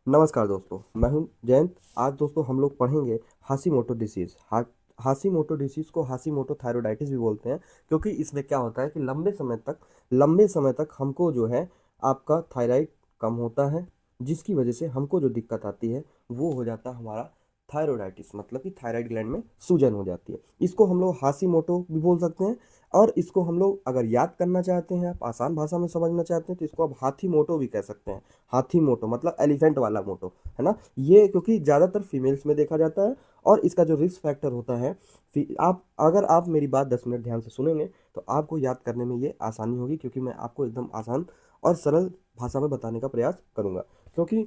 नमस्कार दोस्तों, मैं हूं जयंत। आज दोस्तों हम लोग पढ़ेंगे हाशीमोटो डिसीज़। हाशीमोटो डिसीज़ को हाशीमोटो थायरोइडाइटिस भी बोलते हैं, क्योंकि इसमें क्या होता है कि लंबे समय तक हमको जो है आपका थायराइड कम होता है, जिसकी वजह से हमको जो दिक्कत आती है वो हो जाता है हमारा थायरोइडाइटिस, मतलब कि थायराइड ग्लैंड में सूजन हो जाती है। इसको हम लोग हाशीमोटो भी बोल सकते हैं, और इसको हम लोग अगर याद करना चाहते हैं, आप आसान भाषा में समझना चाहते हैं, तो इसको आप हाथी मोटो भी कह सकते हैं। हाथी मोटो मतलब एलिफेंट वाला मोटो, है ना। ये क्योंकि ज़्यादातर फीमेल्स में देखा जाता है, और इसका जो रिस्क फैक्टर होता है, आप अगर आप मेरी बात 10 मिनट ध्यान से सुनेंगे तो आपको याद करने में ये आसानी होगी, क्योंकि मैं आपको एकदम आसान और सरल भाषा में बताने का प्रयास करूंगा। क्योंकि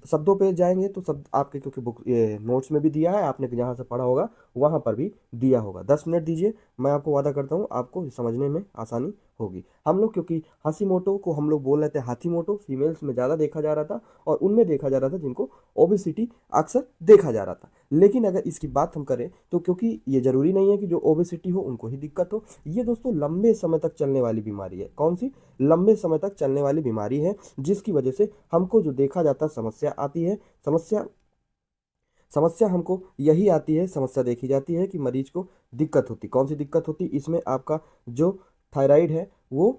शब्दों पे जाएंगे तो शब्द आपके, क्योंकि बुक ये नोट्स में भी दिया है, आपने जहाँ से पढ़ा होगा वहाँ पर भी दिया होगा। 10 मिनट दीजिए, मैं आपको वादा करता हूँ आपको समझने में आसानी होगी। हम लोग क्योंकि हाशीमोटो को हम लोग बोल रहे थे हाथीमोटो, फीमेल्स में ज़्यादा देखा जा रहा था, और उनमें देखा जा रहा था जिनको ओबेसिटी अक्सर देखा जा रहा था। लेकिन अगर इसकी बात हम करें तो क्योंकि ये ज़रूरी नहीं है कि जो ओबेसिटी हो उनको ही दिक्कत हो। ये दोस्तों लंबे समय तक चलने वाली बीमारी है। कौन सी? लंबे समय तक चलने वाली बीमारी है, जिसकी वजह से हमको जो देखा जाता समस्या आती है। समस्या समस्या हमको यही आती है, समस्या देखी जाती है कि मरीज को दिक्कत होती। कौन सी दिक्कत होती? इसमें आपका जो थायराइड है वो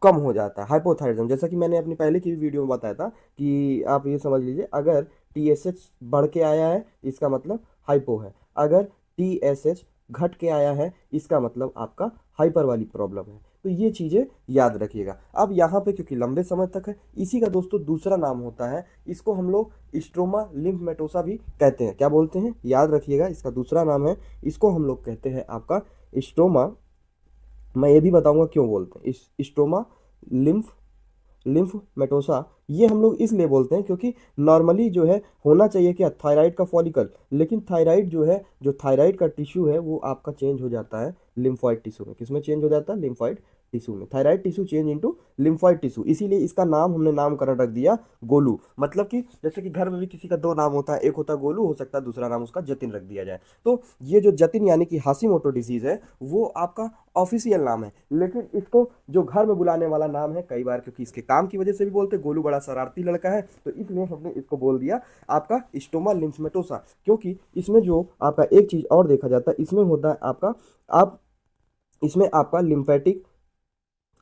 कम हो जाता है, हाइपोथायराइडिज्म। जैसा कि मैंने अपनी पहले की भी वीडियो में बताया था कि आप ये समझ लीजिए, अगर टीएसएच बढ़ के आया है इसका मतलब हाइपो है, अगर टीएसएच घट के आया है इसका मतलब आपका हाइपर वाली प्रॉब्लम है। तो ये चीज़ें याद रखिएगा। अब यहाँ पे क्योंकि लंबे समय तक है, इसी का दोस्तों दूसरा नाम होता है, इसको हम लोग स्ट्रोमा लिम्फमेटोसा भी कहते हैं। क्या बोलते हैं? याद रखिएगा, इसका दूसरा नाम है, इसको हम लोग कहते हैं आपका स्ट्रोमा। मैं ये भी बताऊंगा क्यों बोलते हैं इस स्ट्रोमा लिम्फ लिम्फमेटोसा। ये हम लोग इसलिए बोलते हैं क्योंकि नॉर्मली जो है होना चाहिए क्या, थायराइड का फॉलिकल, लेकिन थायराइड जो है, जो थायराइड का टिश्यू है वो आपका चेंज हो जाता है लिम्फॉइड टिश्यू में। किसमें चेंज हो जाता है? लिम्फॉइड टिश्यू में। Thyroid tissue change into lymphoid tissue, इसीलिए इसका नाम हमने नामकरण रख दिया गोलू। मतलब कि जैसे कि घर में भी किसी का दो नाम होता है, एक होता है गोलू, हो सकता है दूसरा नाम उसका जतिन रख दिया जाए। तो ये जो जतिन यानी कि हाशीमोटो डिजीज है वो आपका ऑफिशियल नाम है, लेकिन इसको जो घर में बुलाने वाला नाम है, कई बार क्योंकि इसके काम की वजह से भी बोलते हैं गोलू बड़ा शरारती लड़का है, तो इसलिए हमने इसको बोल दिया आपका स्टोमा लिम्फमेटोसा। क्योंकि इसमें जो आपका एक चीज और देखा जाता है, इसमें होता है आपका, आप इसमें आपका लिम्फेटिक,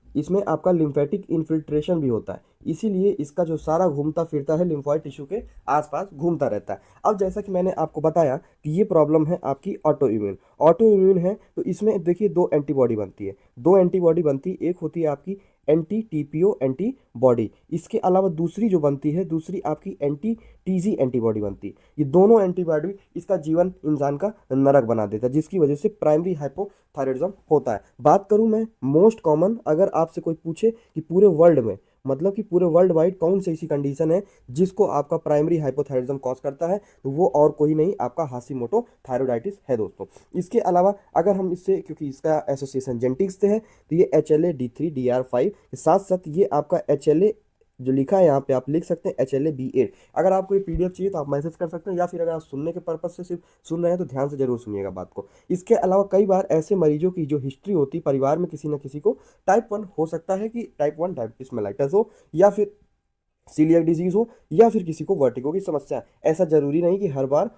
इसमें आपका लिम्फेटिक इन्फिल्ट्रेशन भी होता है, इसीलिए इसका जो सारा घूमता फिरता है लिम्फॉइड टिश्यू के आसपास घूमता रहता है। अब जैसा कि मैंने आपको बताया कि ये प्रॉब्लम है आपकी ऑटो इम्यून। ऑटो इम्यून है तो इसमें देखिए दो एंटीबॉडी बनती है, दो एंटीबॉडी बनती है। एक होती है आपकी एंटी टीपीओ एंटीबॉडी, इसके अलावा दूसरी जो बनती है, दूसरी आपकी एंटी टीजी एंटीबॉडी बनती है। ये दोनों एंटीबॉडी इसका जीवन इंसान का नरक बना देता है, जिसकी वजह से प्राइमरी हाइपोथायराइडिज्म होता है। बात करूं मैं मोस्ट कॉमन, अगर आपसे कोई पूछे कि पूरे वर्ल्ड में, मतलब कि पूरे वर्ल्ड वाइड कौन सी ऐसी कंडीशन है जिसको आपका प्राइमरी हाइपोथायराइडिज्म कॉज करता है, तो वो और कोई नहीं आपका हाशीमोटो थायरोइडाइटिस है दोस्तों। इसके अलावा अगर हम इससे, क्योंकि इसका एसोसिएशन जेनेटिक्स से है, तो ये HLA-D3-DR5 के साथ साथ ये आपका HLA जो लिखा है यहाँ पे आप लिख सकते हैं HLA-B8। अगर आपको ये पीडीएफ चाहिए तो आप मैसेज कर सकते हैं, या फिर अगर आप सुनने के पर्पज से सिर्फ सुन रहे हैं तो ध्यान से जरूर सुनिएगा बात को। इसके अलावा कई बार ऐसे मरीजों की जो हिस्ट्री होती है परिवार में, किसी न किसी को टाइप 1 हो सकता है, कि टाइप 1 डायबिटीज मेलाइटस हो, या फिर सीलियक डिजीज हो, या फिर किसी को वर्टिगो की समस्या है। ऐसा जरूरी नहीं कि हर बार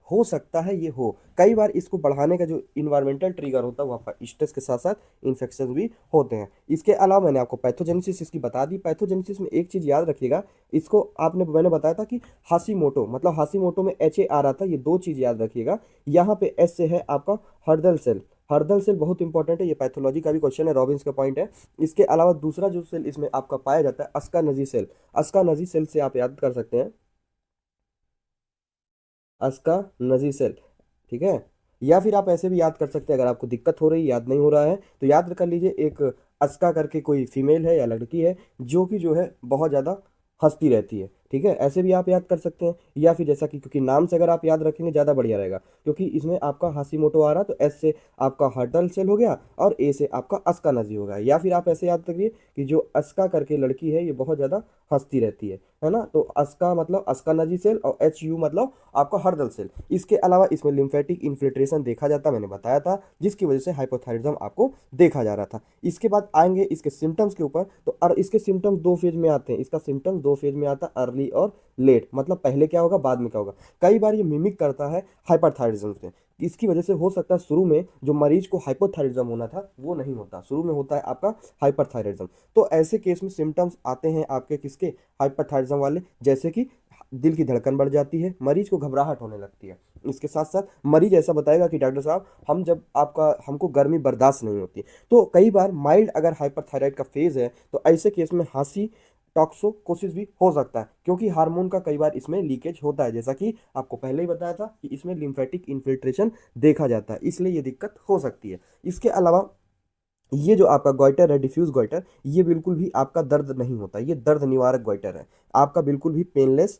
हो सकता है ये हो। कई बार इसको बढ़ाने का जो इन्वायरमेंटल ट्रिगर होता है वो आपका स्ट्रेस के साथ साथ इन्फेक्शन भी होते हैं। इसके अलावा मैंने आपको पैथोजेनेसिस इसकी बता दी। पैथोजेनेसिस में एक चीज याद रखिएगा, इसको मैंने बताया था कि हाशीमोटो, मतलब हाशीमोटो में HA आ रहा था, ये दो चीज याद रखिएगा। यहाँ पे S से है आपका हर्दल सेल। हर्दल सेल बहुत इंपॉर्टेंट है, ये पैथोलॉजी का भी क्वेश्चन है, रॉबिन्स का पॉइंट है। इसके अलावा दूसरा जो सेल इसमें आपका पाया जाता है अस्कानजी सेल। अस्कानजी सेल से आप याद कर सकते हैं अस्कानजी सेल, ठीक है। या फिर आप ऐसे भी याद कर सकते हैं, अगर आपको दिक्कत हो रही, याद नहीं हो रहा है, तो याद कर लीजिए एक अस्का करके कोई फीमेल है या लड़की है जो कि जो है बहुत ज़्यादा हंसती रहती है, ठीक है। ऐसे भी आप याद कर सकते हैं, या फिर जैसा कि, क्योंकि नाम से अगर आप याद रखेंगे ज़्यादा बढ़िया रहेगा, क्योंकि इसमें आपका हाशीमोटो आ रहा तो S से आपका हर्टल सेल हो गया, और A से आपका अस्कानजी हो गया। या फिर आप ऐसे याद करिए कि जो अस्का करके लड़की है ये बहुत ज़्यादा हंसती रहती है ना। तो अस्का मतलब अस्कानजी सेल, और HU मतलब आपका हर्दल सेल। इसके अलावा इसमें लिम्फेटिक इन्फिल्ट्रेशन देखा जाता, मैंने बताया था, जिसकी वजह से हाइपोथायराइडिज्म आपको देखा जा रहा था। इसके बाद आएंगे इसके सिम्टम्स के ऊपर, तो और इसके सिम्टम्स दो फेज में आते हैं। इसका सिम्टम्स दो फेज में आता है, अर्ली और लेट, मतलब पहले क्या होगा बाद में क्या होगा। कई बार ये मिमिक करता है हाइपरथायरिज्म से। इसकी वजह से हो सकता है शुरू में जो मरीज को हाइपोथायरिज्म होना था वो नहीं होता, शुरू में होता है आपका हाइपरथायरिज्म। तो ऐसे केस में सिम्टम्स आते हैं आपके किसके, हाइपरथायरिज्म वाले, जैसे कि दिल की धड़कन बढ़ जाती है, मरीज को घबराहट होने लगती है। इसके साथ साथ मरीज ऐसा बताएगा कि डॉक्टर साहब हम जब आपका हमको गर्मी बर्दाश्त नहीं होती। तो कई बार माइल्ड अगर हाइपरथायराइड का फेज है तो ऐसे केस में खांसी टॉक्सोकोसिस भी हो सकता है, क्योंकि हार्मोन का कई बार इसमें लीकेज होता है, जैसा कि आपको पहले ही बताया था कि इसमें लिम्फेटिक इन्फिल्ट्रेशन देखा जाता है, इसलिए ये दिक्कत हो सकती है। इसके अलावा ये जो आपका गोइटर है, डिफ्यूज गोइटर, ये बिल्कुल भी आपका दर्द नहीं होता, ये दर्द निवारक गोइटर है, आपका बिल्कुल भी पेनलेस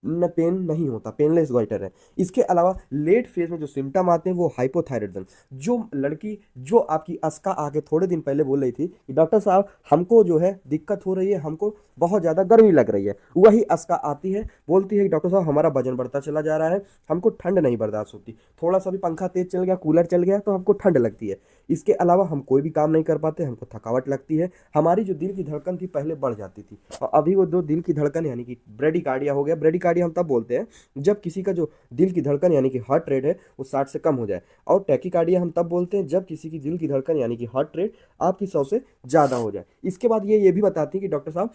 न पेन नहीं होता, पेनलेस गोइटर है। इसके अलावा लेट फेज में जो सिम्टम आते हैं वो हाइपोथायराइडिज्म, जो लड़की जो आपकी अस्का आके थोड़े दिन पहले बोल रही थी कि डॉक्टर साहब हमको जो है दिक्कत हो रही है, हमको बहुत ज़्यादा गर्मी लग रही है, वही अस्का आती है बोलती है कि डॉक्टर साहब हमारा वजन बढ़ता चला जा रहा है, हमको ठंड नहीं बर्दाश्त होती, थोड़ा सा भी पंखा तेज चल गया, कूलर चल गया तो हमको ठंड लगती है। इसके अलावा हम कोई भी काम नहीं कर पाते, हमको थकावट लगती है, हमारी जो दिल की धड़कन थी पहले बढ़ जाती थी और अभी वो दो दिल की धड़कन यानी कि ब्रेडिकार्डिया हो गया। ब्रेडिकार्डिया हम तब बोलते हैं जब किसी का जो दिल की धड़कन यानी कि हार्ट रेट है वो 60 से कम हो जाए, और टैकीकार्डिया हम तब बोलते हैं जब किसी की दिल की धड़कन यानी कि हार्ट रेट आपकी 100 से ज़्यादा हो जाए। इसके बाद ये भी बताती है कि डॉक्टर साहब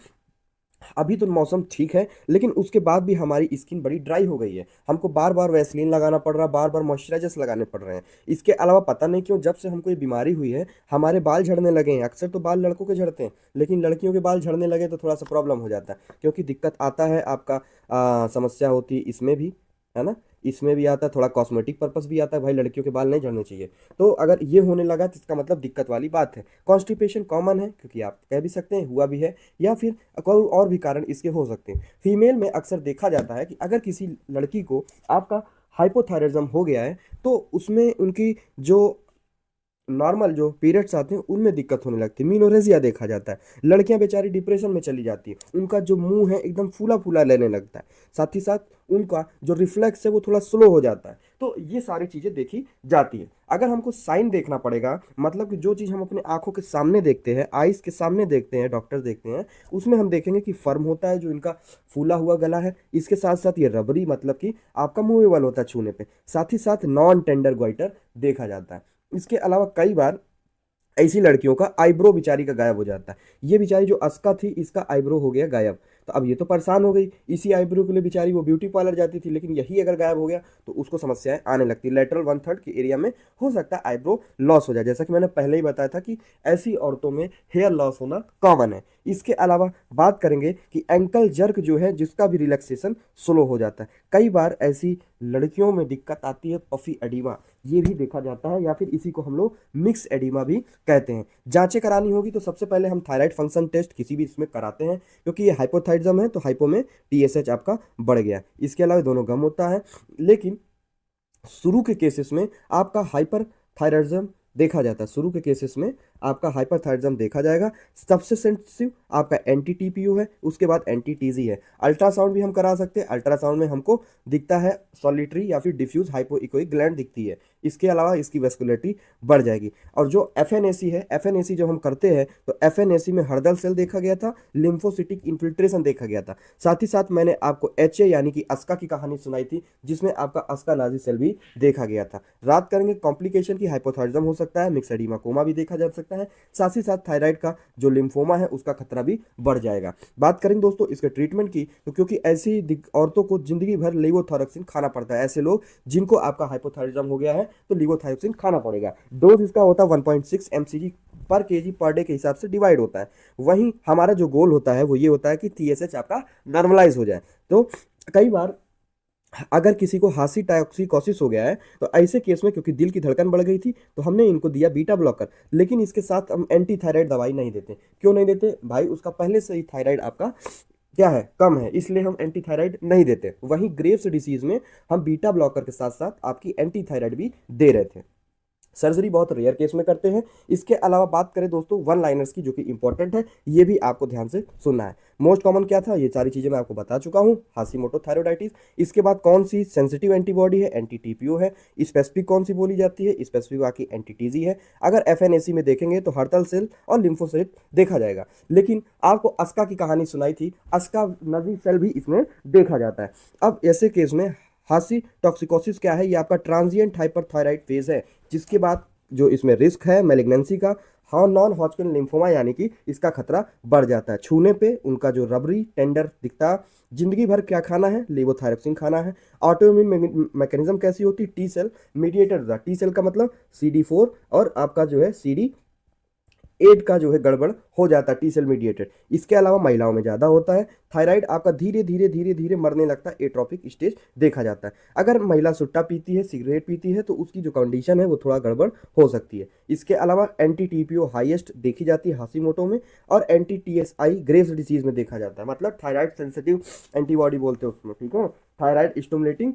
अभी तो मौसम ठीक है लेकिन उसके बाद भी हमारी स्किन बड़ी ड्राई हो गई है, हमको बार बार वैसलीन लगाना पड़ रहा है, बार बार मॉइस्चराइजर्स लगाने पड़ रहे हैं। इसके अलावा पता नहीं क्यों जब से हमको ये बीमारी हुई है हमारे बाल झड़ने लगे हैं। अक्सर तो बाल लड़कों के झड़ते हैं लेकिन लड़कियों के बाल झड़ने लगे तो थोड़ा सा प्रॉब्लम हो जाता है, क्योंकि दिक्कत आता है आपका समस्या होती है इसमें भी, है ना, इसमें भी आता है, थोड़ा कॉस्मेटिक पर्पस भी आता है, भाई लड़कियों के बाल नहीं झड़ने चाहिए। तो अगर ये होने लगा तो इसका मतलब दिक्कत वाली बात है। कॉन्स्टिपेशन कॉमन है, क्योंकि आप कह भी सकते हैं हुआ भी है, या फिर कोई और भी कारण इसके हो सकते हैं। फीमेल में अक्सर देखा जाता है कि अगर किसी लड़की को आपका हाइपोथायराइडिज्म हो गया है तो उसमें उनकी जो नॉर्मल जो पीरियड्स आते हैं उनमें दिक्कत होने लगती है, मीनोरेजिया देखा जाता है, लड़कियां बेचारी डिप्रेशन में चली जाती है, उनका जो मुंह है एकदम फूला फूला लेने लगता है, साथ ही साथ उनका जो रिफ्लेक्स है वो थोड़ा स्लो हो जाता है। तो ये सारी चीज़ें देखी जाती है। अगर हमको साइन देखना पड़ेगा, मतलब कि जो चीज़ हम अपने आंखों के सामने देखते हैं, आइस के सामने देखते हैं, डॉक्टर देखते हैं, उसमें हम देखेंगे कि फर्म होता है जो इनका फूला हुआ गला है, इसके साथ साथ ये रबरी मतलब कि आपका मूवेबल होता है छूने पे, साथ ही साथ नॉन टेंडर ग्वाइटर देखा जाता है। इसके अलावा कई बार ऐसी लड़कियों का आईब्रो बेचारी का गायब हो जाता है, ये बेचारी जो अस्का थी इसका आईब्रो हो गया गायब, तो अब ये तो परेशान हो गई, इसी आईब्रो के लिए बेचारी वो ब्यूटी पार्लर जाती थी, लेकिन यही अगर गायब हो गया तो उसको समस्याएं आने लगती है। लेटरल 1/3 के एरिया में हो सकता है आईब्रो लॉस हो जाए, जैसा कि मैंने पहले ही बताया था कि ऐसी औरतों में हेयर लॉस होना कॉमन है। इसके अलावा बात करेंगे कि एंकल जर्क जो है जिसका भी रिलैक्सेशन स्लो हो जाता है, कई बार ऐसी लड़कियों में दिक्कत आती है पफी एडिमा, ये भी देखा जाता है, या फिर इसी को हम लोग मिक्स एडिमा भी कहते हैं। जांचें करानी होगी तो सबसे पहले हम थायराइड फंक्शन टेस्ट किसी भी इसमें कराते हैं, क्योंकि ये हाइपोथायरिज्म है तो हाइपो में टीएसएच आपका बढ़ गया। इसके अलावा दोनों गम होता है, लेकिन शुरू के केसेस में आपका हाइपर थायराइडिज्म देखा जाता है, शुरू के केसेस में आपका हाइपरथायरिज्म देखा जाएगा। सबसे सेंसिटिव आपका एंटी टीपीयू है, उसके बाद एंटी टीजी है। अल्ट्रासाउंड भी हम करा सकते हैं, अल्ट्रासाउंड में हमको दिखता है सॉलिटरी या फिर डिफ्यूज हाइपोइकोइक ग्लैंड दिखती है, इसके अलावा इसकी वेस्कुलरिटी बढ़ जाएगी। और जो एफएनएसी है, एफएनएसी जो हम करते हैं तो एफएनएसी में हर्दल सेल देखा गया था, लिम्फोसिटिक इन्फिल्ट्रेशन देखा गया था, साथ ही साथ मैंने आपको एचए यानी कि अस्का की कहानी सुनाई थी जिसमें आपका अस्का नाजी सेल भी देखा गया था। रात करेंगे कॉम्प्लिकेशन की हाइपोथायरिज्म हो सकता है, मिक्स एडिमा कोमा भी देखा जा सकता है, साथ ही साथ थायराइड का जो लिम्फोमा है उसका खतरा भी बढ़ जाएगा। बात करेंगे दोस्तों इसके ट्रीटमेंट की, तो क्योंकि ऐसी औरतों को जिंदगी भर लेवोथॉरेक्सिन खाना पड़ता है, ऐसे लोग जिनको आपका हाइपोथायरिज्म हो गया है तो लेवोथॉरेक्सिन खाना पड़ेगा। डोज इसका होता है 1.6 mcg पर केजी पर डे के हिसाब से डिवाइड होता है। वहीं हमारा जो गोल होता है वो ये होता है कि टीएसएच आपका नॉर्मलाइज हो जाए। तो कई बार अगर किसी को हासी टाक्सिकोसिस हो गया है तो ऐसे केस में क्योंकि दिल की धड़कन बढ़ गई थी तो हमने इनको दिया बीटा ब्लॉकर, लेकिन इसके साथ हम एंटी थायराइड दवाई नहीं देते। क्यों नहीं देते भाई, उसका पहले से ही थायराइड आपका क्या है, कम है, इसलिए हम एंटी थायराइड नहीं देते। वहीं ग्रेव्स डिसीज में हम बीटा ब्लॉकर के साथ साथ आपकी एंटी थायराइड भी दे रहे थे। सर्जरी बहुत रेयर केस में करते हैं। इसके अलावा बात करें दोस्तों वन लाइनर्स की, जो कि इंपॉर्टेंट है, ये भी आपको ध्यान से सुनना है। मोस्ट कॉमन क्या था, ये सारी चीजें मैं आपको बता चुका हूँ, हाशिमोटो थायराइडाइटिस। इसके बाद कौन सी सेंसिटिव एंटीबॉडी है, एंटी टीपीओ है। स्पेसिफिक कौन सी बोली जाती है, स्पेसिफिक बाकी एंटी टीजी है। अगर एफएनएसी में देखेंगे तो हर्टल सेल और लिम्फोसाइट देखा जाएगा। लेकिन आपको अस्का की कहानी सुनाई थी, अस्का नजी सेल भी इसमें देखा जाता है। अब ऐसे केस में हासी टॉक्सिकोसिस क्या है, ये आपका ट्रांजिएंट हाइपरथायराइड फेज है, जिसके बाद जो इसमें रिस्क है मेलिग्नेंसी का, हाँ नॉन हॉजकिन लिम्फोमा, यानी कि इसका खतरा बढ़ जाता है। छूने पे उनका जो रबरी टेंडर दिखता, जिंदगी भर क्या खाना है, लेवोथायरक्सिन खाना है। ऑटोइम्यून मैकेनिज्म कैसी होती, T cell mediated. T cell का मतलब CD4 और आपका जो है CD8 का जो है गड़बड़ हो जाता है, टी सेल मीडिएटेड। इसके अलावा महिलाओं में ज़्यादा होता है। थायराइड आपका धीरे धीरे धीरे धीरे मरने लगता है, एट्रोपिक स्टेज देखा जाता है। अगर महिला सुट्टा पीती है, सिगरेट पीती है, तो उसकी जो कंडीशन है वो थोड़ा गड़बड़ हो सकती है। इसके अलावा एंटी टीपीओ हाईएस्ट देखी जाती है हाशिमोटो में, और एंटी TSI ग्रेव्स डिसीज में देखा जाता है, मतलब थायराइड सेंसिटिव एंटीबॉडी बोलते हैं उसमें, ठीक है, थायराइड स्टिमुलेटिंग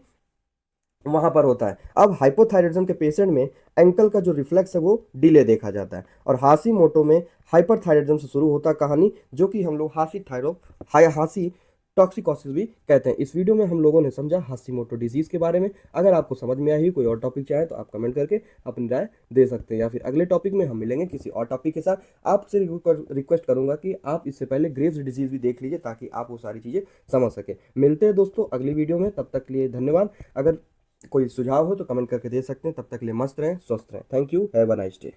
वहां पर होता है। अब हाइपोथायराइडिज्म के पेशेंट में एंकल का जो रिफ्लेक्स है वो डिले देखा जाता है। और हाशिमोटो में हाइपरथायराइडिज्म से शुरू होता कहानी, जो कि हम लोग हाशी टॉक्सिकोसिस भी कहते हैं। इस वीडियो में हम लोगों ने समझा हाशिमोटो डिजीज के बारे में। अगर आपको समझ में आई, कोई और टॉपिक चाहे तो आप कमेंट करके अपनी राय दे सकते हैं, या फिर अगले टॉपिक में हम मिलेंगे किसी और टॉपिक के साथ। आपसे रिक्वेस्ट करूंगा कि आप इससे पहले ग्रेव्स डिजीज भी देख लीजिए, ताकि आप वो सारी चीजें समझ सके। मिलते हैं दोस्तों अगली वीडियो में, तब तक के लिए धन्यवाद। अगर कोई सुझाव हो तो कमेंट करके दे सकते हैं। तब तक के लिए मस्त रहें, स्वस्थ रहें। Thank you, have a nice day.